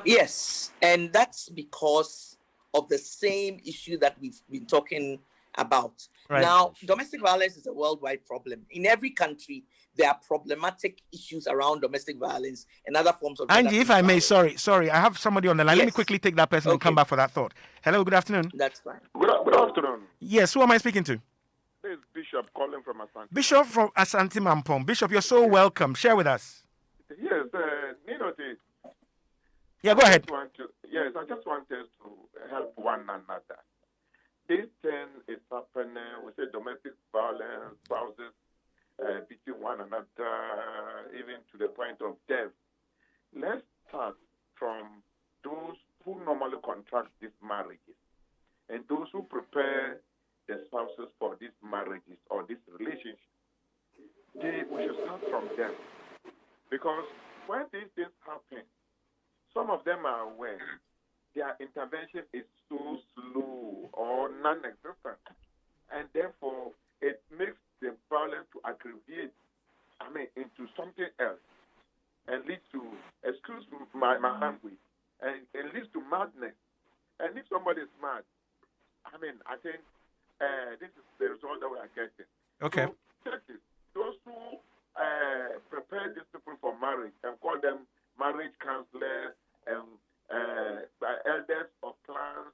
[SPEAKER 3] Yes, and that's because of the same issue that we've been talking about.
[SPEAKER 1] Right.
[SPEAKER 3] Now, domestic violence is a worldwide problem. In every country, there are problematic issues around domestic violence and other forms of
[SPEAKER 1] Angie, if I may, sorry, I have somebody on the line.
[SPEAKER 3] Yes.
[SPEAKER 1] Let me quickly take that person and come back for that thought. Hello, good afternoon.
[SPEAKER 3] That's fine.
[SPEAKER 4] Good afternoon.
[SPEAKER 1] Yes, who am I speaking to?
[SPEAKER 4] This is Bishop calling from Asante.
[SPEAKER 1] Bishop from Asante Mampong. Bishop, you're so welcome. Share with us.
[SPEAKER 4] Yes, Nortey.
[SPEAKER 1] Yeah, go ahead.
[SPEAKER 4] I just want us to help one another. This thing is happening. We say domestic violence, spouses beating one another, even to the point of death. Let's start from those who normally contract these marriages and those who prepare the spouses for these marriages or this relationship. We should start from them. Because when these things happen, some of them are aware their intervention is so slow or non-existent. And therefore, it makes the violence to aggravate, into something else and leads to, excuse my language, and it leads to madness. And if somebody is mad, I think this is the result that we are getting.
[SPEAKER 1] Okay.
[SPEAKER 4] So, check this. Those who prepare these people for marriage and call them marriage counselors and elders of clans,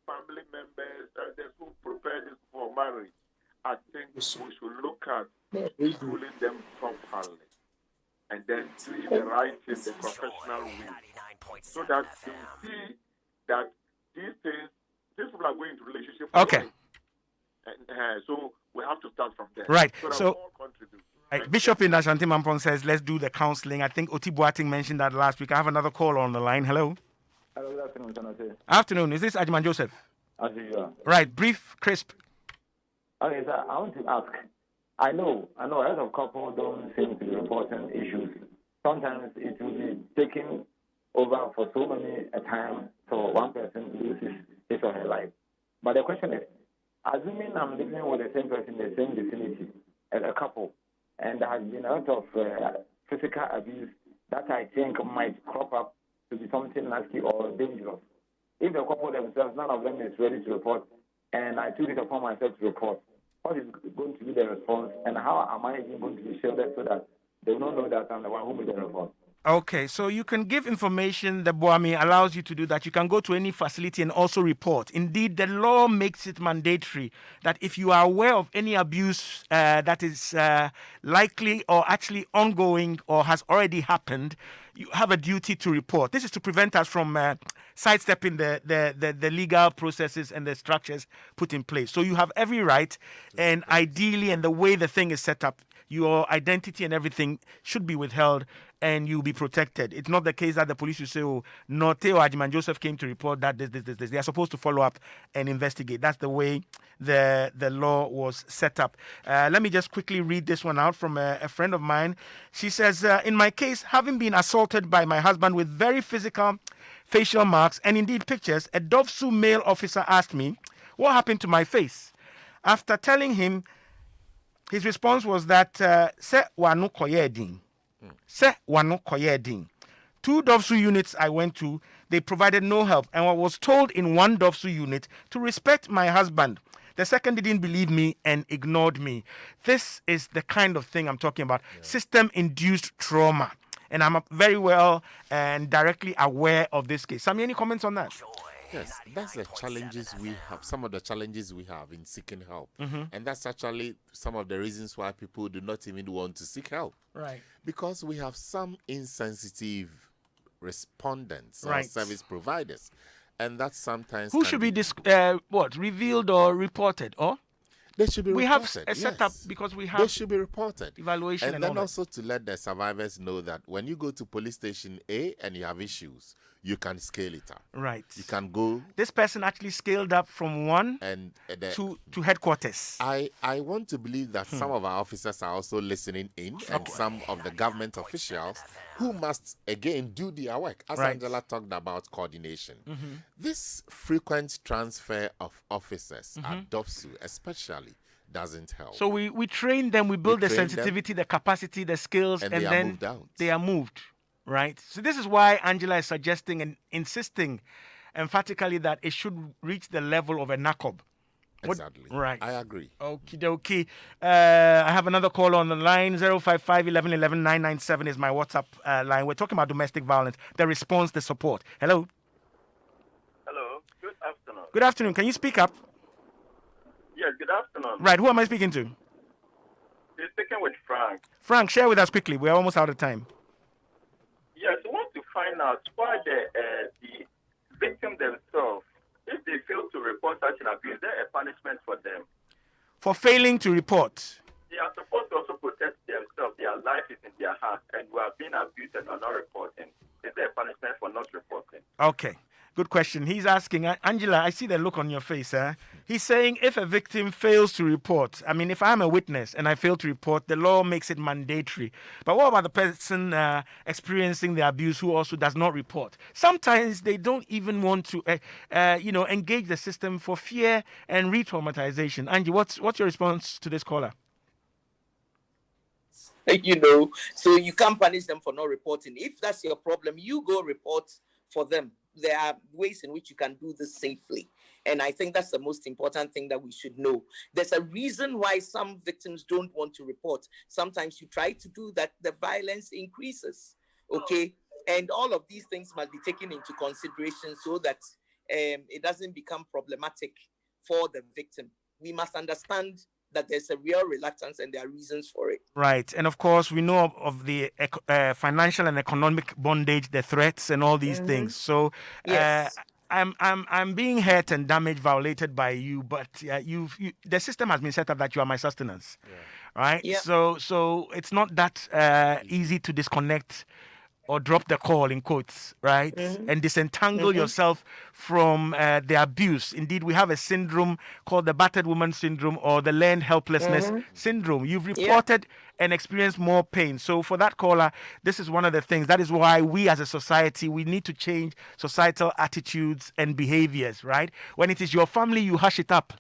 [SPEAKER 4] family members, elders who prepare this for marriage, I think we should look at schooling them properly and then do the right thing the professional way, so that you see that these people are going into relationship.
[SPEAKER 1] Okay.
[SPEAKER 4] And so we have to start from there.
[SPEAKER 1] Right.
[SPEAKER 4] So, that
[SPEAKER 1] So
[SPEAKER 4] we all contribute.
[SPEAKER 1] right. Bishop in Ashanti Mampong says, let's do the counseling. I think Oti Boating mentioned that last week. I have another caller on the line. Hello.
[SPEAKER 5] Hello, good afternoon, Jonathan.
[SPEAKER 1] Afternoon. Is this Ajman Joseph?
[SPEAKER 5] As usual.
[SPEAKER 1] Right. Brief, crisp.
[SPEAKER 5] Okay, sir, I want to ask. I know a lot of couples don't seem to be reporting issues. Sometimes it will be taken over for so many a time so one person loses his or her life. But the question is, assuming I'm living with the same person in the same vicinity as a couple, and there has been a lot of physical abuse that I think might crop up to be something nasty or dangerous. If the couple themselves, none of them is ready to report, and I took it upon myself to report, what is going to be the response, and how am I even going to be shielded so that they will not know that I'm the one who made the report?
[SPEAKER 1] Okay, so you can give information. The BOAMI allows you to do that. You can go to any facility and also report. Indeed, the law makes it mandatory that if you are aware of any abuse that is likely or actually ongoing or has already happened, you have a duty to report. This is to prevent us from sidestepping the legal processes and the structures put in place. So you have every right, and ideally, and the way the thing is set up, your identity and everything should be withheld and you'll be protected. It's not the case that the police will say, oh, Nortey or Ajman Joseph came to report that this. They are supposed to follow up and investigate. That's the way the law was set up. Let me just quickly read this one out from a friend of mine. She says, in my case, having been assaulted by my husband with very physical facial marks and indeed pictures, a Dovsu male officer asked me, what happened to my face? After telling him, his response was that se wanu koyedin. Se wanu koyedin. 2 Dovsu units I went to, they provided no help, and I was told in one Dovsu unit to respect my husband. The second didn't believe me and ignored me. This is the kind of thing I'm talking about. Yeah. System-induced trauma. And I'm very well and directly aware of this case. Sammy, any comments on that?
[SPEAKER 2] Yes, that's the challenges we have, some of the challenges we have in seeking help. Mm-hmm. And that's actually some of the reasons why people do not even want to seek help.
[SPEAKER 1] Right.
[SPEAKER 2] Because we have some insensitive respondents or
[SPEAKER 1] right.
[SPEAKER 2] service providers. And that sometimes
[SPEAKER 1] who should be revealed or reported, or?
[SPEAKER 2] They should be
[SPEAKER 1] We have
[SPEAKER 2] reported.
[SPEAKER 1] a setup
[SPEAKER 2] yes.
[SPEAKER 1] because we
[SPEAKER 2] They
[SPEAKER 1] have
[SPEAKER 2] should be reported.
[SPEAKER 1] evaluation
[SPEAKER 2] And
[SPEAKER 1] and
[SPEAKER 2] then
[SPEAKER 1] all that.
[SPEAKER 2] also to let the survivors know that when you go to police station A and you have issues, you can scale it up.
[SPEAKER 1] Right.
[SPEAKER 2] You can go
[SPEAKER 1] This person actually scaled up from 1
[SPEAKER 2] and
[SPEAKER 1] to headquarters.
[SPEAKER 2] I want to believe that some of our officers are also listening in, and some of the government officials who must again do their work. As
[SPEAKER 1] Right.
[SPEAKER 2] Angela talked about coordination, this frequent transfer of officers at DOPSU especially doesn't help.
[SPEAKER 1] So we train them, we build the
[SPEAKER 2] train them,
[SPEAKER 1] sensitivity, the capacity, the skills,
[SPEAKER 2] and
[SPEAKER 1] and
[SPEAKER 2] they are
[SPEAKER 1] then
[SPEAKER 2] moved out.
[SPEAKER 1] they are moved. Right. So this is why Angela is suggesting and insisting emphatically that it should reach the level of a NACOB.
[SPEAKER 2] Exactly.
[SPEAKER 1] Right.
[SPEAKER 2] I agree.
[SPEAKER 1] Okie dokie. I have another call on the line. 055 11 11 997 is my WhatsApp line. We're talking about domestic violence, the response, the support. Hello.
[SPEAKER 6] Hello. Good afternoon.
[SPEAKER 1] Good afternoon. Can you speak up?
[SPEAKER 6] Yes, good afternoon.
[SPEAKER 1] Right. Who am I speaking to?
[SPEAKER 6] You're speaking with Frank.
[SPEAKER 1] Frank, share with us quickly. We're almost out of time.
[SPEAKER 6] Yes, I want to find out why the victim themselves, if they fail to report such an abuse, is there a punishment for them?
[SPEAKER 1] For failing to report.
[SPEAKER 6] They are supposed to also protect themselves. Their life is in their hands, and we are being abused and are not reporting. Is there a punishment for not reporting?
[SPEAKER 1] Okay. Good question. He's asking, Angela, I see the look on your face. He's saying if a victim fails to report, I mean, if I'm a witness and I fail to report, the law makes it mandatory. But what about the person experiencing the abuse who also does not report? Sometimes they don't even want to, engage the system for fear and re-traumatization. Angie, what's your response to this caller?
[SPEAKER 3] So you can't punish them for not reporting. If that's your problem, you go report for them. There are ways in which you can do this safely. And I think that's the most important thing that we should know. There's a reason why some victims don't want to report. Sometimes you try to do that, the violence increases. Okay. And all of these things must be taken into consideration so that it doesn't become problematic for the victim. We must understand that there's a real reluctance and there are reasons for it.
[SPEAKER 1] Right. And of course, we know of the financial and economic bondage, the threats and all these things. So
[SPEAKER 3] Yes.
[SPEAKER 1] I'm being hurt and damaged, violated by you, but the system has been set up that you are my sustenance. Right?
[SPEAKER 3] Yeah.
[SPEAKER 1] So it's not that easy to disconnect or drop the call in quotes, right? And disentangle yourself from the abuse. Indeed, we have a syndrome called the battered woman syndrome or the learned helplessness syndrome. You've reported and experienced more pain. So for that caller, this is one of the things. That is why we as a society, we need to change societal attitudes and behaviors, right? When it is your family, you hush it up.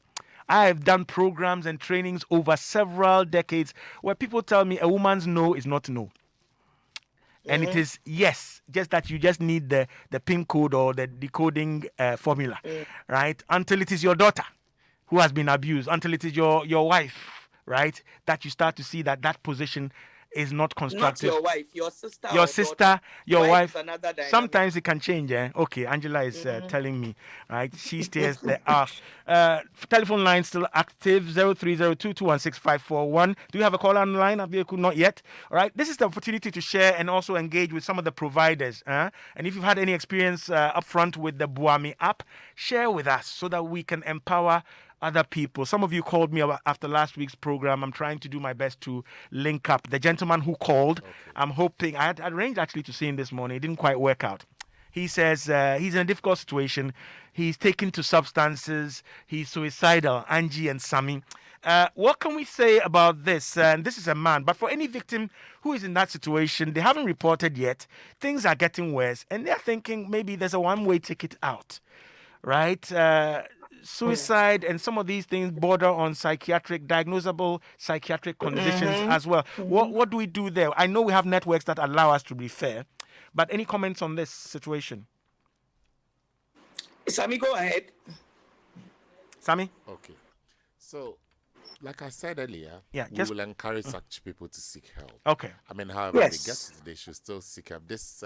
[SPEAKER 1] I have done programs and trainings over several decades where people tell me a woman's no is not no. And it is yes, just that you just need the PIN code or the decoding formula, right? Until it is your daughter who has been abused, until it is your wife, right? That you start to see that position is not constructive.
[SPEAKER 3] Not your wife, your sister.
[SPEAKER 1] Your
[SPEAKER 3] or
[SPEAKER 1] sister,
[SPEAKER 3] daughter.
[SPEAKER 1] your wife.
[SPEAKER 3] Is another dynamic.
[SPEAKER 1] Sometimes it can change. Okay, Angela is telling me, right? She stays there. Telephone line still active, 0302216541. Do you have a call on the line? Not yet. All right. This is the opportunity to share and also engage with some of the providers. And if you've had any experience upfront with the Buami app, share with us so that we can empower other people. Some of you called me after last week's program. I'm trying to do my best to link up. The gentleman who called, I'm hoping, I had arranged actually to see him this morning. It didn't quite work out. He says he's in a difficult situation. He's taken to substances. He's suicidal, Angie and Sammy. What can we say about this? And this is a man. But for any victim who is in that situation, they haven't reported yet. Things are getting worse. And they're thinking maybe there's a one-way ticket out, right? Suicide and some of these things border on diagnosable psychiatric conditions as well. What do we do there? I know we have networks that allow us to refer, but any comments on this situation?
[SPEAKER 3] Sammy, go ahead.
[SPEAKER 1] Sammy?
[SPEAKER 2] Okay. So, like I said earlier,
[SPEAKER 1] Yeah,
[SPEAKER 2] we will encourage such people to seek help.
[SPEAKER 1] Okay.
[SPEAKER 2] I mean, however
[SPEAKER 3] Yes.
[SPEAKER 2] they get it, they should still seek help. This,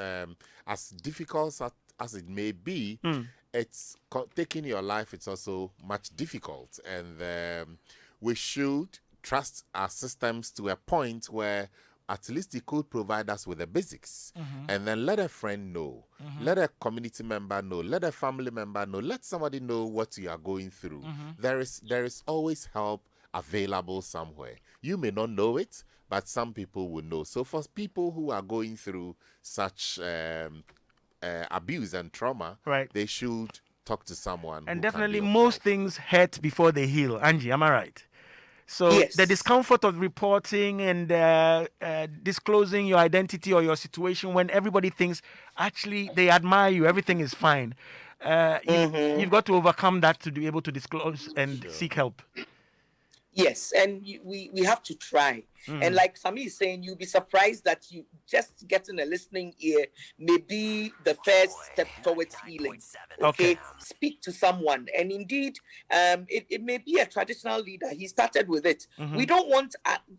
[SPEAKER 2] as difficult as it may be, it's taking your life. It's also much difficult, and we should trust our systems to a point where at least it could provide us with the basics, and then let a friend know, let a community member know, let a family member know, let somebody know what you are going through. There is always help available somewhere. You may not know it, but some people will know. So for people who are going through such abuse and trauma,
[SPEAKER 1] Right.
[SPEAKER 2] they should talk to someone.
[SPEAKER 1] And
[SPEAKER 2] who
[SPEAKER 1] definitely
[SPEAKER 2] can be of
[SPEAKER 1] most
[SPEAKER 2] help.
[SPEAKER 1] things hurt before they heal. Angie, am I right? So
[SPEAKER 3] Yes.
[SPEAKER 1] the discomfort of reporting and disclosing your identity or your situation when everybody thinks actually they admire you, everything is fine. You've got to overcome that to be able to disclose and seek help.
[SPEAKER 3] Yes, and we have to try. And like Sami is saying, you'll be surprised that you just getting a listening ear may be the first step towards healing. Okay, speak to someone, and indeed, it may be a traditional leader. He started with it. We don't want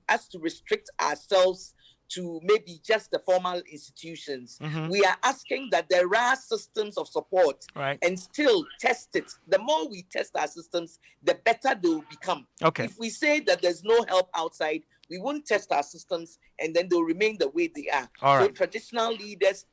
[SPEAKER 3] us to restrict ourselves to maybe just the formal institutions. We are asking that there are systems of support,
[SPEAKER 1] Right.
[SPEAKER 3] and still test it. The more we test our systems, the better they will become.
[SPEAKER 1] Okay.
[SPEAKER 3] If we say that there's no help outside, we won't test our systems, and then they'll remain the way they are.
[SPEAKER 1] All
[SPEAKER 3] So
[SPEAKER 1] right.
[SPEAKER 3] traditional leaders,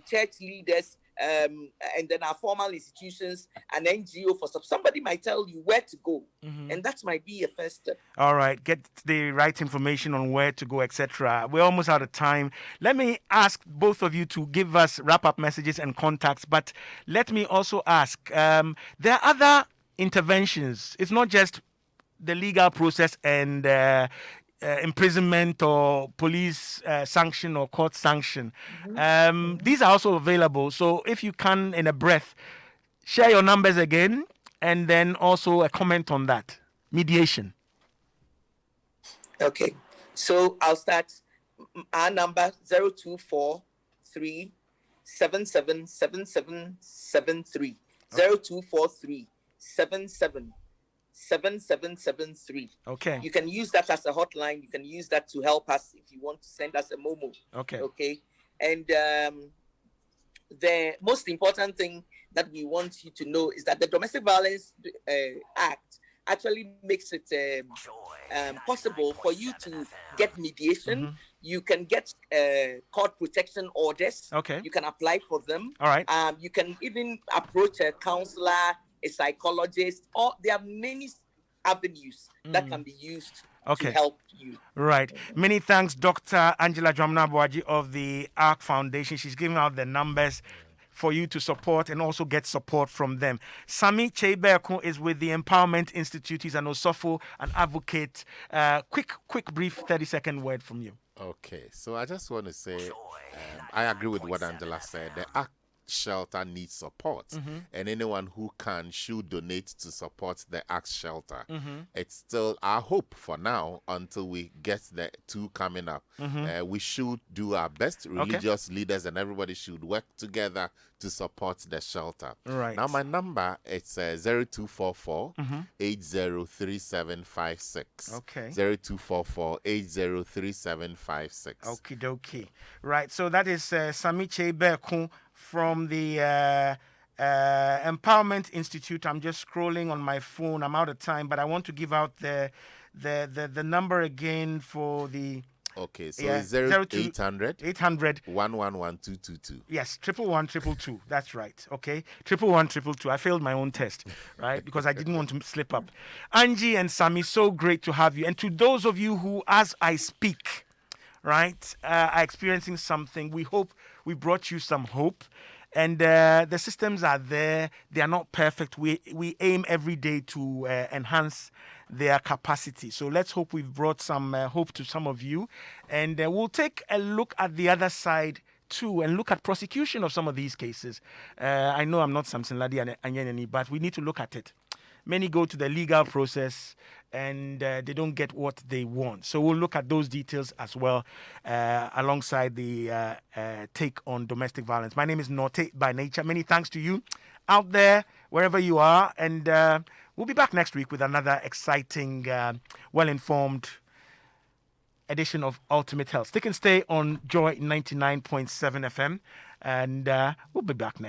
[SPEAKER 3] church leaders, and then our formal institutions, an NGO for somebody might tell you where to go, and that might be a first step.
[SPEAKER 1] All right, get the right information on where to go, etc. We're almost out of time. Let me ask both of you to give us wrap-up messages and contacts, but let me also ask, there are other interventions. It's not just the legal process and imprisonment or police sanction or court sanction. These are also available. So if you can, in a breath, share your numbers again, and then also a comment on that. Mediation.
[SPEAKER 3] Okay, so I'll start. Our number 0243 777773. 0243 777773.
[SPEAKER 1] Okay.
[SPEAKER 3] You can use that as a hotline. You can use that to help us if you want to send us a Momo.
[SPEAKER 1] Okay.
[SPEAKER 3] Okay. And the most important thing that we want you to know is that the Domestic Violence Act actually makes it possible for you to get mediation. You can get court protection orders.
[SPEAKER 1] Okay.
[SPEAKER 3] You can apply for them.
[SPEAKER 1] All right.
[SPEAKER 3] You can even approach a counselor, a psychologist, or there are many avenues that can be used to help you.
[SPEAKER 1] Right. Many thanks, Dr. Angela Dramna-Boaji of the ARC Foundation. She's giving out the numbers for you to support and also get support from them. Sami Cheiberko is with the Empowerment Institute. He's an Osofo, an advocate. Quick, brief 30-second word from you.
[SPEAKER 2] Okay, so I just want to say I agree with what Angela said. The ACT shelter needs support, and anyone who can should donate to support the ACT shelter. It's still our hope for now until we get the two coming up. We should do our best. Religious leaders and everybody should work together to support the shelter.
[SPEAKER 1] Right.
[SPEAKER 2] Now my number it's 0244 803756.
[SPEAKER 1] Okay.
[SPEAKER 2] 0244 803756.
[SPEAKER 1] Okie dokie. Right. So that is Sami Cheiberko from the Empowerment Institute. I'm just scrolling on my phone. I'm out of time, but I want to give out the number again for the.
[SPEAKER 2] Okay, so it's 0800
[SPEAKER 1] 800
[SPEAKER 2] 111222.
[SPEAKER 1] Yes, 111 That's right. Okay, 111 I failed my own test, right? Because I didn't want to slip up. Angie and Sami, so great to have you. And to those of you who, as I speak, right, are experiencing something, we hope we brought you some hope. And the systems are there. They are not perfect. We aim every day to enhance their capacity. So let's hope we've brought some hope to some of you. And we'll take a look at the other side too and look at prosecution of some of these cases. I know I'm not Samson Ladi and Anyanani, but we need to look at it. Many go to the legal process and they don't get what they want. So we'll look at those details as well alongside the take on domestic violence. My name is Nortey by nature. Many thanks to you out there, wherever you are. And we'll be back next week with another exciting, well-informed edition of Ultimate Health. Stick and stay on Joy 99.7 FM. And we'll be back next week.